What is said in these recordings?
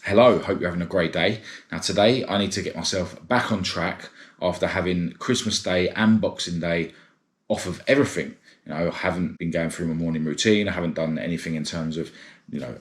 Hello, hope you're having a great day. Now today I need to get myself back on track after having Christmas Day and Boxing Day off of everything. I haven't been going through my morning routine. I haven't done anything in terms of,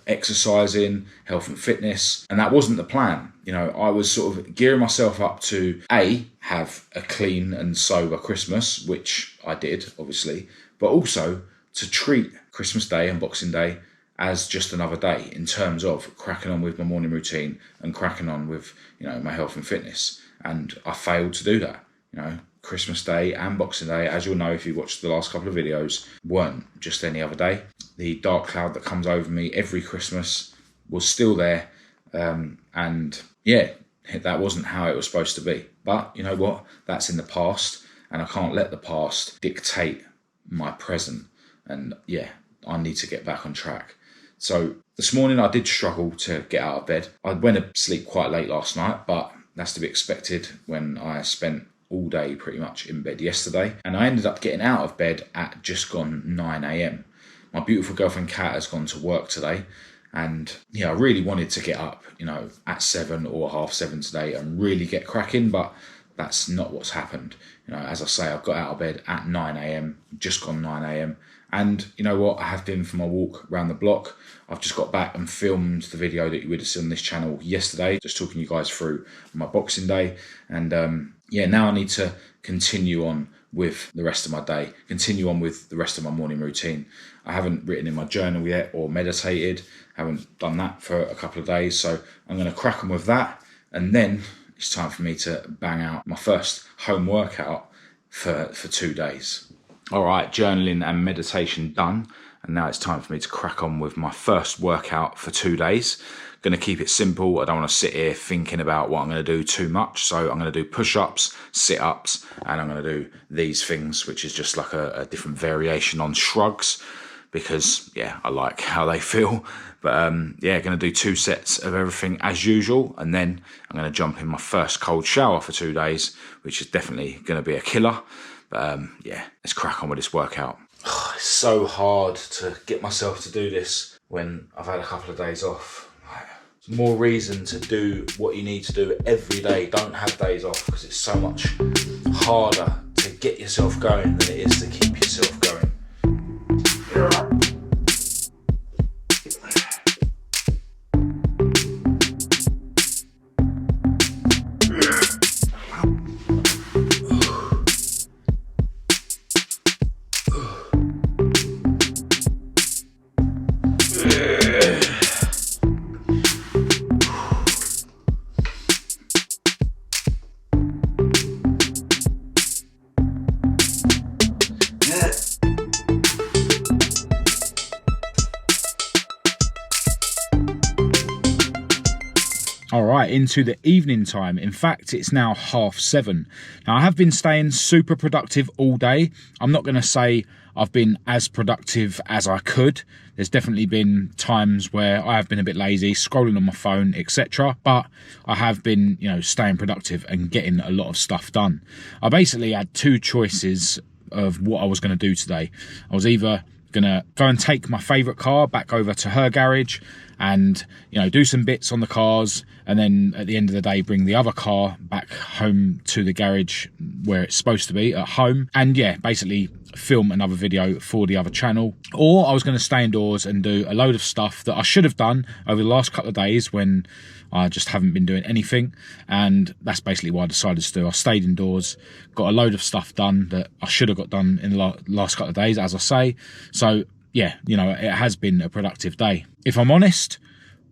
exercising, health and fitness. And that wasn't the plan. I was sort of gearing myself up to have a clean and sober Christmas, which I did, obviously, but also to treat Christmas Day and Boxing Day as just another day in terms of cracking on with my morning routine and cracking on with, my health and fitness. And I failed to do that. Christmas Day and Boxing Day, as you'll know if you watched the last couple of videos, weren't just any other day. The dark cloud that comes over me every Christmas was still there. And yeah, that wasn't how it was supposed to be. But you know what? That's in the past, and I can't let the past dictate my present. And yeah, I need to get back on track. So this morning I did struggle to get out of bed. I went to sleep quite late last night, but that's to be expected when I spent all day pretty much in bed yesterday. And I ended up getting out of bed at just gone 9 a.m. My beautiful girlfriend Kat has gone to work today. And I really wanted to get up, at 7 or half 7 today and really get cracking, but that's not what's happened. As I say, I've got out of bed at 9 a.m, just gone 9 a.m. And you know what? I have been for my walk around the block. I've just got back and filmed the video that you would have seen on this channel yesterday, just talking you guys through my Boxing Day. And now I need to continue on with the rest of my day, continue on with the rest of my morning routine. I haven't written in my journal yet or meditated, haven't done that for a couple of days. So I'm going to crack on with that. And then it's time for me to bang out my first home workout for 2 days. All right, journaling and meditation done. And now it's time for me to crack on with my first workout for 2 days. Going to keep it simple. I don't want to sit here thinking about what I'm going to do too much. So I'm going to do push-ups, sit-ups, and I'm going to do these things, which is just like a different variation on shrugs because, I like how they feel. But, going to do 2 sets of everything as usual. And then I'm going to jump in my first cold shower for 2 days, which is definitely going to be a killer. But, let's crack on with this workout. It's so hard to get myself to do this when I've had a couple of days off. There's more reason to do what you need to do every day. Don't have days off because it's so much harder to get yourself going than it is to keep yourself going. All right, into the evening time. In fact, it's now 7:30. Now, I have been staying super productive all day. I'm not going to say I've been as productive as I could. There's definitely been times where I have been a bit lazy, scrolling on my phone, etc. But I have been, staying productive and getting a lot of stuff done. I basically had 2 choices of what I was going to do today. I was either going to go and take my favourite car back over to her garage and, do some bits on the cars, and then at the end of the day, bring the other car back home to the garage where it's supposed to be, at home. And basically film another video for the other channel. Or I was going to stay indoors and do a load of stuff that I should have done over the last couple of days when I just haven't been doing anything. And that's basically what I decided to do. I stayed indoors, got a load of stuff done that I should have got done in the last couple of days, as I say. So it has been a productive day. If I'm honest,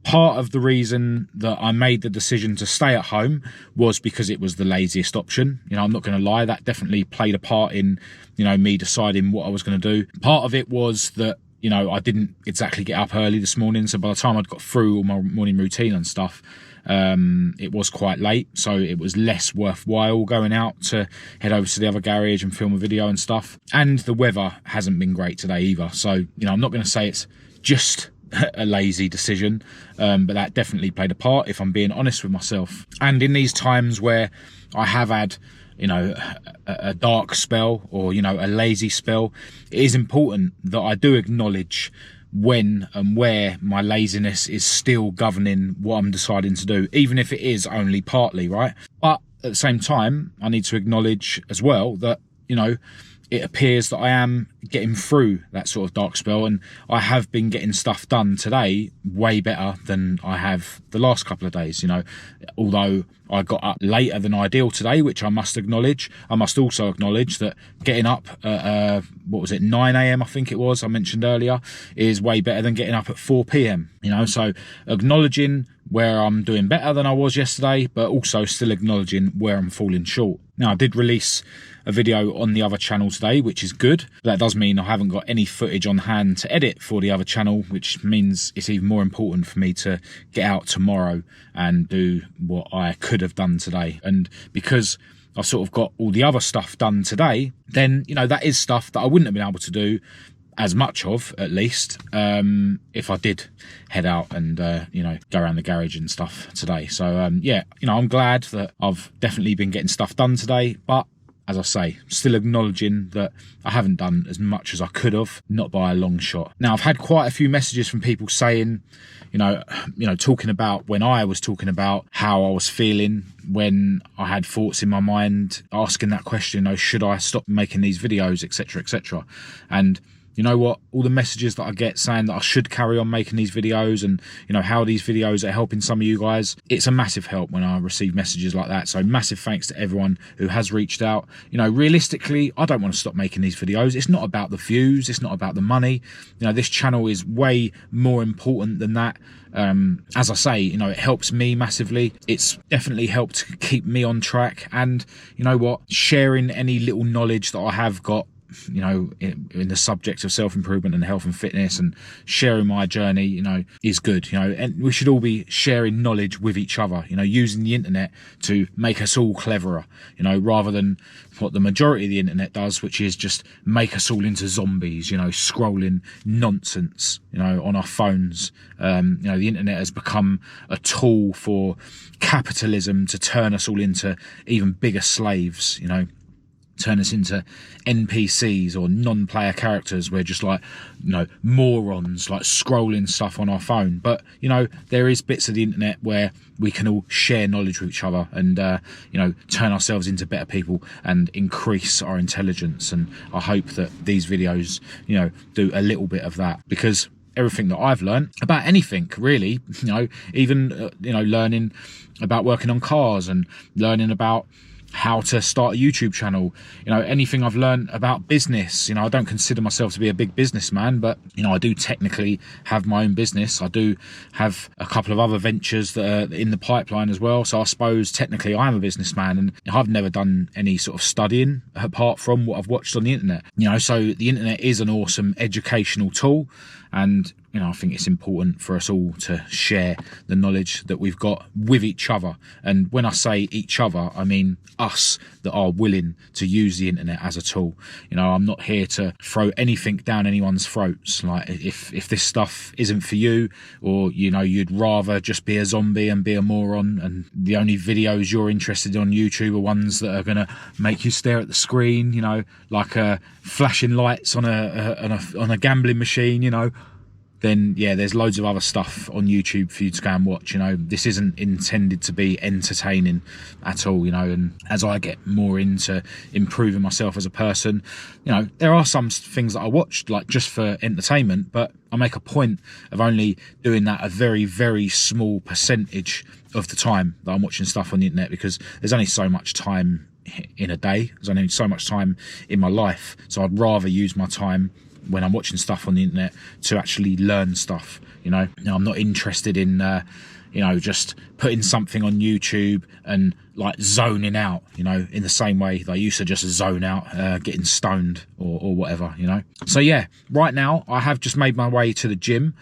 part of the reason that I made the decision to stay at home was because it was the laziest option. I'm not going to lie, that definitely played a part in, me deciding what I was going to do. Part of it was that, I didn't exactly get up early this morning. So by the time I'd got through all my morning routine and stuff, it was quite late. So it was less worthwhile going out to head over to the other garage and film a video and stuff. And the weather hasn't been great today either. So, I'm not going to say it's just a lazy decision, but that definitely played a part, if I'm being honest with myself. And in these times where I have had a dark spell or a lazy spell, it is important that I do acknowledge when and where my laziness is still governing what I'm deciding to do, even if it is only partly, right? But at the same time, I need to acknowledge as well that, you know, it appears that I am getting through that sort of dark spell, and I have been getting stuff done today way better than I have the last couple of days, you know. Although I got up later than ideal today, which I must acknowledge. I must also acknowledge that getting up at, 9 a.m, I think it was, I mentioned earlier, is way better than getting up at 4 p.m, you know. So acknowledging where I'm doing better than I was yesterday, but also still acknowledging where I'm falling short. Now, I did release a video on the other channel today, which is good. That does mean I haven't got any footage on hand to edit for the other channel, which means it's even more important for me to get out tomorrow and do what I could have done today. And because I've sort of got all the other stuff done today, then, you know, that is stuff that I wouldn't have been able to do as much of, at least, if I did head out and, you know, go around the garage and stuff today. So, yeah, you know, I'm glad that I've definitely been getting stuff done today, but as I say, still acknowledging that I haven't done as much as I could have, not by a long shot. Now, I've had quite a few messages from people saying, you know, talking about when I was talking about how I was feeling when I had thoughts in my mind, asking that question, you know, should I stop making these videos, etc., etc. And you know what, all the messages that I get saying that I should carry on making these videos, and, you know, how these videos are helping some of you guys, it's a massive help when I receive messages like that. So massive thanks to everyone who has reached out. You know, realistically, I don't want to stop making these videos. It's not about the views, it's not about the money. You know, this channel is way more important than that. As I say, you know, it helps me massively. It's definitely helped keep me on track, and you know what, sharing any little knowledge that I have got, you know, in the subject of self-improvement and health and fitness, and sharing my journey, you know, is good, you know. And we should all be sharing knowledge with each other, you know, using the internet to make us all cleverer, you know, rather than what the majority of the internet does, which is just make us all into zombies, you know, scrolling nonsense, you know, on our phones. You know, the internet has become a tool for capitalism to turn us all into even bigger slaves, you know, turn us into NPCs or non-player characters. We're just like, you know, morons, like scrolling stuff on our phone. But, you know, there is bits of the internet where we can all share knowledge with each other and, you know, turn ourselves into better people and increase our intelligence. And I hope that these videos, you know, do a little bit of that, because everything that I've learned about anything, really, you know, even, you know, learning about working on cars and learning about how to start a YouTube channel, you know, anything I've learned about business. You know, I don't consider myself to be a big businessman, but, you know, I do technically have my own business. I do have a couple of other ventures that are in the pipeline as well. So I suppose technically I am a businessman, and I've never done any sort of studying apart from what I've watched on the internet. You know, so the internet is an awesome educational tool, and, you know, I think it's important for us all to share the knowledge that we've got with each other. And when I say each other, I mean us that are willing to use the internet as a tool. You know, I'm not here to throw anything down anyone's throats. Like, if this stuff isn't for you, or, you know, you'd rather just be a zombie and be a moron, and the only videos you're interested in on YouTube are ones that are going to make you stare at the screen, you know, like flashing lights on a gambling machine, you know, then yeah, there's loads of other stuff on YouTube for you to go and watch. You know, this isn't intended to be entertaining at all, you know. And as I get more into improving myself as a person, you know, there are some things that I watched like just for entertainment, but I make a point of only doing that a very, very small percentage of the time that I'm watching stuff on the internet, because there's only so much time in a day, there's only so much time in my life. So I'd rather use my time when I'm watching stuff on the internet to actually learn stuff, you know. Now, I'm not interested in, you know, just putting something on YouTube and like zoning out, you know, in the same way that I used to just zone out, getting stoned or whatever, you know. So yeah, right now I have just made my way to the gym,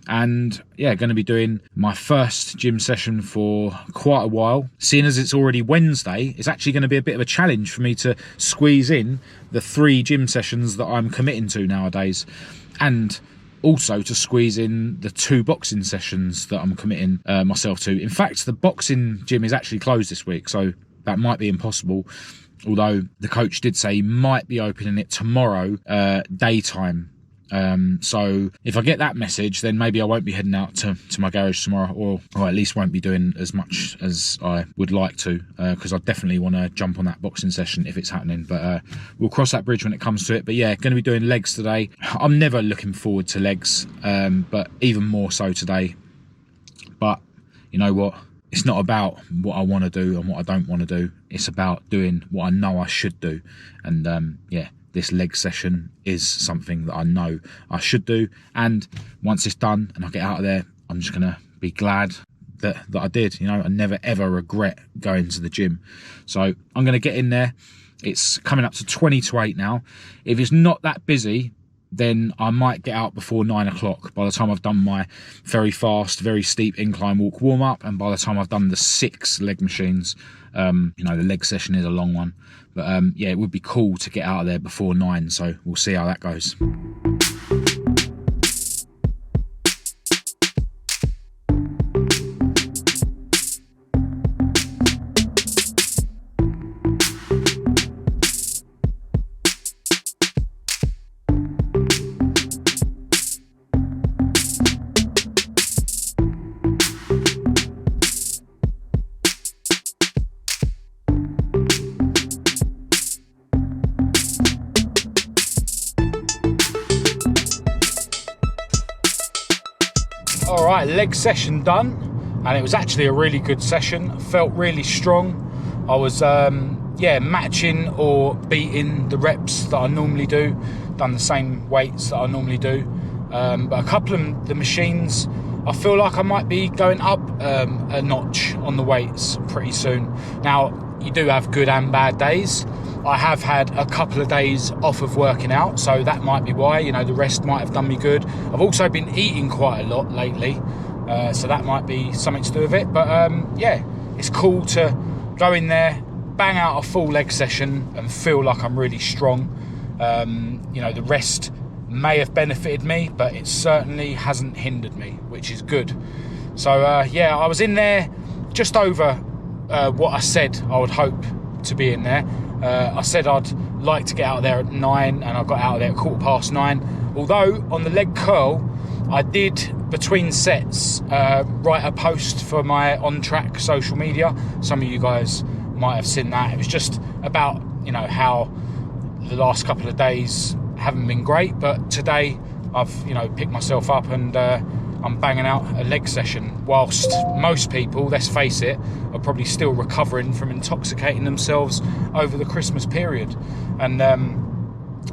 and yeah, going to be doing my first gym session for quite a while. Seeing as it's already Wednesday, it's actually going to be a bit of a challenge for me to squeeze in the 3 gym sessions that I'm committing to nowadays, and also to squeeze in the 2 boxing sessions that I'm committing myself to. In fact, the boxing gym is actually closed this week, so that might be impossible, although the coach did say he might be opening it tomorrow daytime. So if I get that message, then maybe I won't be heading out to my garage tomorrow, or at least won't be doing as much as I would like to, because I definitely want to jump on that boxing session if it's happening. But we'll cross that bridge when it comes to it. But yeah, going to be doing legs today. I'm never looking forward to legs, but even more so today. But you know what? It's not about what I want to do and what I don't want to do. It's about doing what I know I should do. And yeah, this leg session is something that I know I should do. And once it's done and I get out of there, I'm just going to be glad that I did. You know, I never, ever regret going to the gym. So I'm going to get in there. It's coming up to 20 to 8 now. If it's not that busy, then I might get out before 9 o'clock by the time I've done my very fast, very steep incline walk warm up, and by the time I've done the 6 leg machines. You know, the leg session is a long one, but yeah, it would be cool to get out of there before 9, so we'll see how that goes. All right, leg session done, and it was actually a really good session. Felt really strong. I was yeah, matching or beating the reps that I normally do. Done the same weights that I normally do, but a couple of the machines, I feel like I might be going up a notch on the weights pretty soon. Now, you do have good and bad days. I have had a couple of days off of working out, so that might be why. You know, the rest might have done me good. I've also been eating quite a lot lately, so that might be something to do with it. But yeah, it's cool to go in there, bang out a full leg session and feel like I'm really strong. You know, the rest may have benefited me, but it certainly hasn't hindered me, which is good. So yeah, I was in there just over what I said I would hope to be in there. I said I'd like to get out of there at 9, and I got out of there at 9:15. Although on the leg curl, I did, between sets, write a post for my On Track social media. Some of you guys might have seen that. It was just about, you know, how the last couple of days haven't been great, but today I've, you know, picked myself up and I'm banging out a leg session, whilst most people, let's face it, are probably still recovering from intoxicating themselves over the Christmas period. And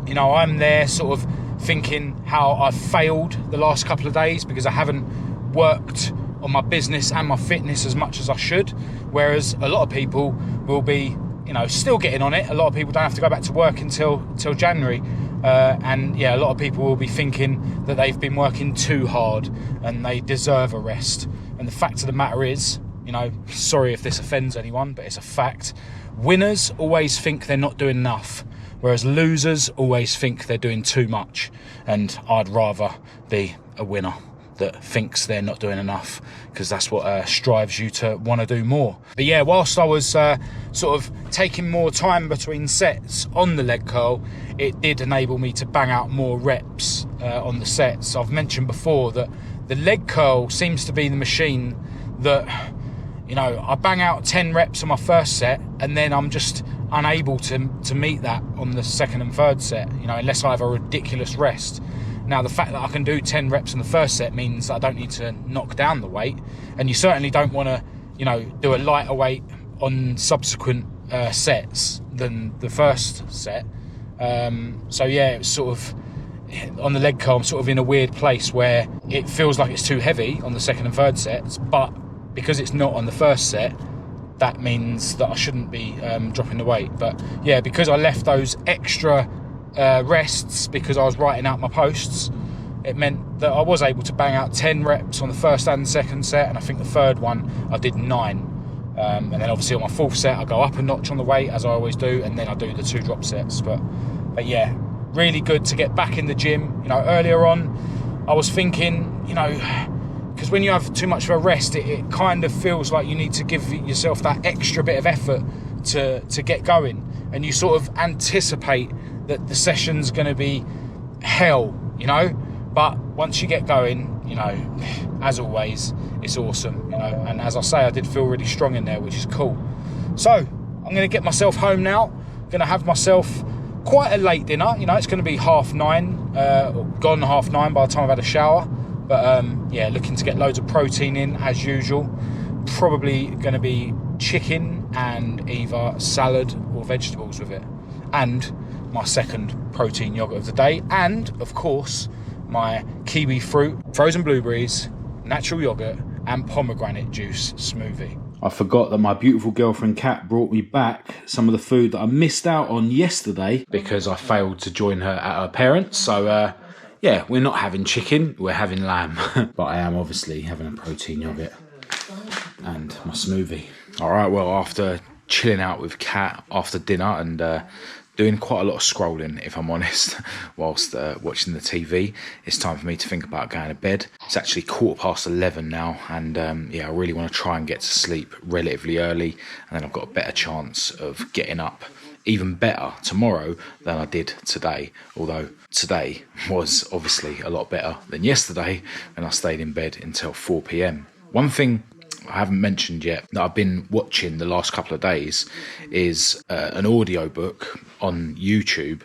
you know, I'm there sort of thinking how I've failed the last couple of days because I haven't worked on my business and my fitness as much as I should, whereas a lot of people will be, you know, still getting on it. A lot of people don't have to go back to work until January, and yeah, a lot of people will be thinking that they've been working too hard and they deserve a rest. And the fact of the matter is, you know, sorry if this offends anyone, but it's a fact. Winners always think they're not doing enough, whereas losers always think they're doing too much. And I'd rather be a winner that thinks they're not doing enough, because that's what strives you to want to do more. But yeah, whilst I was sort of taking more time between sets on the leg curl, it did enable me to bang out more reps on the sets. I've mentioned before that the leg curl seems to be the machine that, you know, I bang out 10 reps on my first set and then I'm just unable to meet that on the second and third set, you know, unless I have a ridiculous rest. Now, the fact that I can do 10 reps on the first set means that I don't need to knock down the weight, and you certainly don't want to, you know, do a lighter weight on subsequent sets than the first set. So yeah, it's sort of, on the leg curl, I'm sort of in a weird place where it feels like it's too heavy on the second and third sets, but because it's not on the first set, that means that I shouldn't be dropping the weight. But yeah, because I left those extra rests because I was writing out my posts, it meant that I was able to bang out 10 reps on the first and second set, and I think the third one I did 9, and then obviously on my fourth set I go up a notch on the weight, as I always do, and then I do the 2 drop sets. But yeah, really good to get back in the gym. You know, earlier on I was thinking, you know, because when you have too much of a rest, it kind of feels like you need to give yourself that extra bit of effort to get going, and you sort of anticipate that the session's going to be hell. you know. But once you get going, you know, as always, it's awesome, you know. And as I say, I did feel really strong in there, which is cool. So I'm going to get myself home now. Going to have myself quite a late dinner. You know, it's going to be 9:30, gone 9:30 by the time I've had a shower. But yeah, looking to get loads of protein in as usual. Probably going to be chicken and either salad or vegetables with it. And my second protein yogurt of the day. And, of course, my kiwi fruit, frozen blueberries, natural yogurt and pomegranate juice smoothie. I forgot that my beautiful girlfriend Kat brought me back some of the food that I missed out on yesterday because I failed to join her at her parents'. So, yeah, we're not having chicken, we're having lamb. But I am obviously having a protein yogurt and my smoothie. All right, well, after chilling out with Kat after dinner and doing quite a lot of scrolling, if I'm honest, whilst watching the TV, it's time for me to think about going to bed. It's actually 11:15 now, and yeah, I really want to try and get to sleep relatively early, and then I've got a better chance of getting up even better tomorrow than I did today, although today was obviously a lot better than yesterday when I stayed in bed until 4 p.m. One thing I haven't mentioned yet that I've been watching the last couple of days is an audiobook on YouTube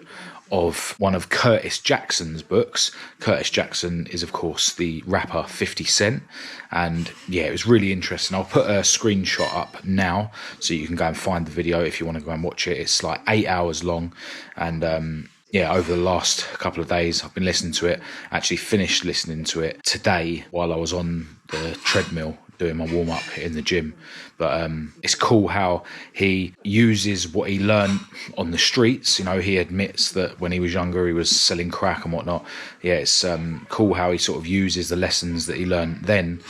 of one of Curtis Jackson's books. Curtis Jackson is, of course, the rapper 50 Cent. And yeah, it was really interesting. I'll put a screenshot up now so you can go and find the video if you want to go and watch it. It's like 8 hours long. And yeah, over the last couple of days, I've been listening to it. Actually finished listening to it today while I was on the treadmill doing my warm-up in the gym. But it's cool how he uses what he learned on the streets. You know, he admits that when he was younger, he was selling crack and whatnot. Yeah, it's cool how he sort of uses the lessons that he learned then,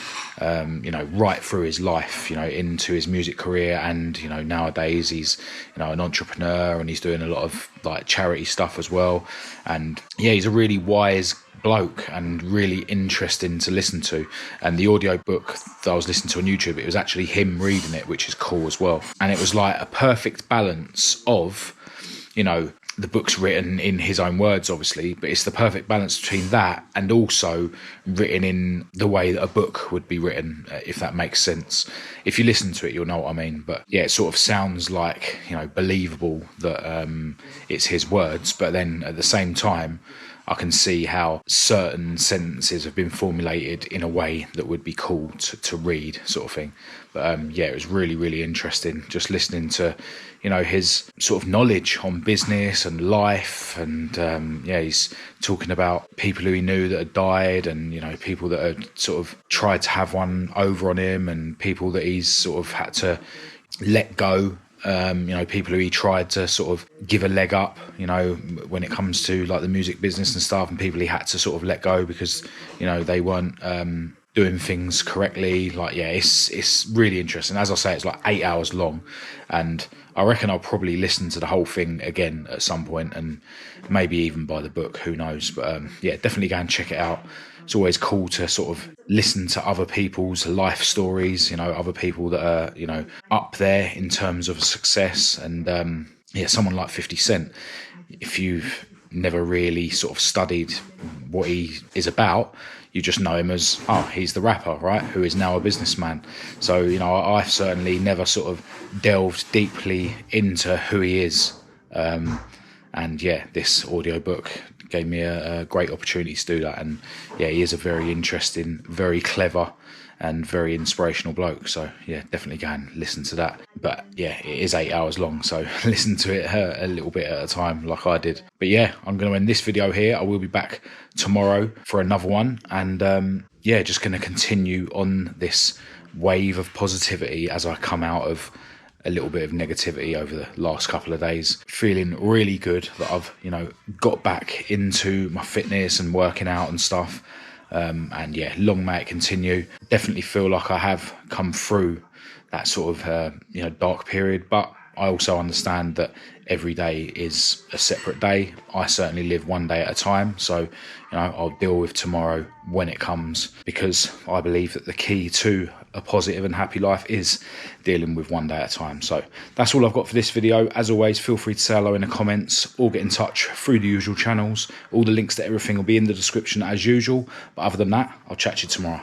you know, right through his life, you know, into his music career. And, you know, nowadays he's, you know, an entrepreneur and he's doing a lot of like charity stuff as well. And yeah, he's a really wise bloke and really interesting to listen to. And the audiobook that I was listening to on YouTube, it was actually him reading it, which is cool as well. And it was like a perfect balance of, you know, the book's written in his own words, obviously, but it's the perfect balance between that and also written in the way that a book would be written, if that makes sense. If you listen to it, you'll know what I mean. But yeah, it sort of sounds like, you know, believable that it's his words, but then at the same time, I can see how certain sentences have been formulated in a way that would be cool to read, sort of thing. But yeah, it was really, really interesting just listening to, you know, his sort of knowledge on business and life. And yeah, he's talking about people who he knew that had died and, you know, people that had sort of tried to have one over on him and people that he's sort of had to let go. You know, people who he tried to sort of give a leg up, you know, when it comes to like the music business and stuff, and people he had to sort of let go because, you know, they weren't doing things correctly. Like, yeah, it's really interesting. As I say, it's like 8 hours long, and I reckon I'll probably listen to the whole thing again at some point and maybe even buy the book, who knows. But yeah, definitely go and check it out. It's always cool to sort of listen to other people's life stories, you know, other people that are, you know, up there in terms of success. And yeah, someone like 50 Cent, if you've never really sort of studied what he is about, you just know him as, oh, he's the rapper, right, who is now a businessman. So, you know, I've certainly never sort of delved deeply into who he is. And yeah, this audiobook gave me a great opportunity to do that. And yeah, he is a very interesting, very clever and very inspirational bloke. So yeah, definitely go and listen to that. But yeah, it is 8 hours long, so listen to it a little bit at a time like I did. But yeah, I'm going to end this video here. I will be back tomorrow for another one. And yeah, just going to continue on this wave of positivity as I come out of a little bit of negativity over the last couple of days. Feeling really good that I've, you know, got back into my fitness and working out and stuff. And yeah, long may it continue. Definitely feel like I have come through that sort of, you know, dark period, but I also understand that every day is a separate day. I certainly live one day at a time. So, I'll deal with tomorrow when it comes, because I believe that the key to a positive and happy life is dealing with one day at a time. So that's all I've got for this video. As always, feel free to say hello in the comments or get in touch through the usual channels. All the links to everything will be in the description as usual. But other than that, I'll chat to you tomorrow.